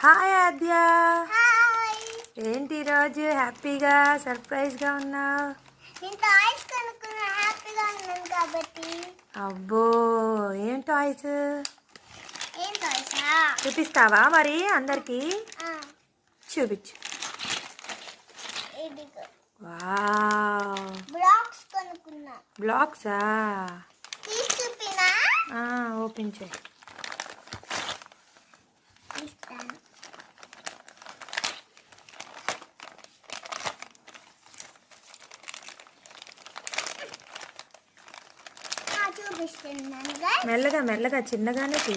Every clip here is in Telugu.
హాయ్ ఆద్య. హాయ్. ఏంటి ఈరోజు హ్యాపీగా సర్ప్రైజ్గా ఉన్నావు? నేను టాయ్స్ కొనుక్కున్నా, హ్యాపీగా ఉన్నాను కాబట్టి. అబ్బో, ఏం టాయ్స్? ఏం టాయ్సా? చూపిస్తావా మరి అందరికి? చూపించు. ఇదిగో వావ్, బ్లాక్స్ కొనుక్కున్నా. బ్లాక్సా? తీసి చూపినా? ఓపెన్ చేయి. ఇస్తాను. చూపిస్తున్నాను. మెల్లగా మెల్లగా చిన్నగానే తీ,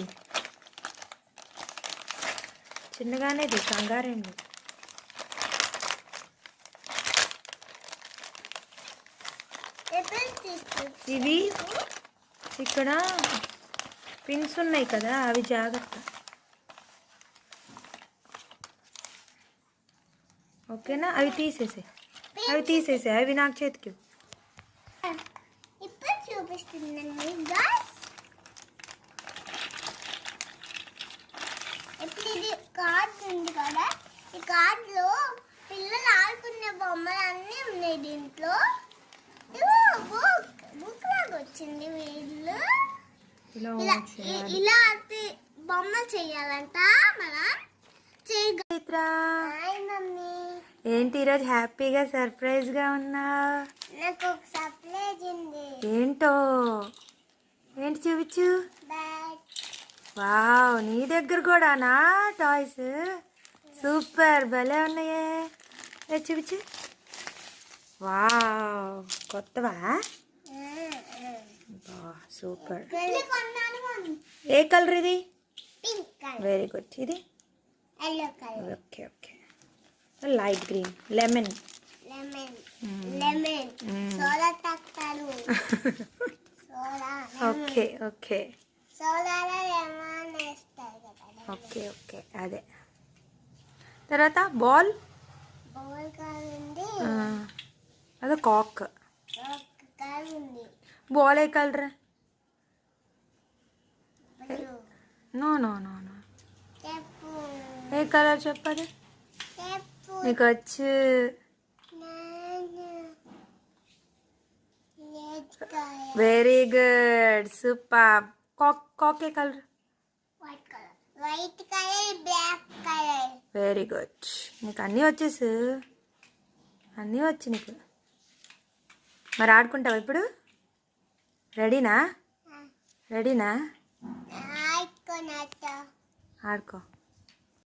చిన్నగానే తీ, కంగారేంటి? ఇవి ఇక్కడ పిన్స్ ఉన్నాయి కదా, అవి జాగ్రత్త. ఓకేనా? అవి తీసేసే అవి నాకు చేతికి. ఇప్పుడు చూపిస్తున్నాను. ఇప్పుడు ఇది కార్డ్ ఉంది కదా, ఈ కార్డులో పిల్లలు ఆడుకునే బొమ్మలు అన్నీ ఉన్నాయి. దీంట్లో బుక్ లాగా వచ్చింది. వీళ్ళు ఇలా బొమ్మలు చెయ్యాలంట. మనం ఏంటి ఈరోజు హ్యాపీగా సర్ప్రైజ్గా ఉన్నావు? నాకు ఒక సర్ప్రైజ్ ఉంది. ఏంటో? ఏంటి చూపించు. వావ్, నీ దగ్గర కూడానా టాయ్స్? సూపర్, భలే ఉన్నాయే. చూపించు. వావ్, కొత్తవా? సూపర్. ఏ కలర్ ఇది? Very good. ఇది okay okay, light green, lemon. Okay okay okay okay, అదే. తర్వాత బాల్, అదే కాక్. బాల్ ఏ colour? No no no no, ఏ కలర్ చెప్పదు? నీకు వచ్చు. Very good, super. కాక్ ఏ colour? White colour, black colour. Very good, నీకు అన్నీ వచ్చేసి, అన్నీ వచ్చి నీకు. మరి ఆడుకుంటావా ఇప్పుడు? రెడీనా? ఆడుకో. ఆడుకో.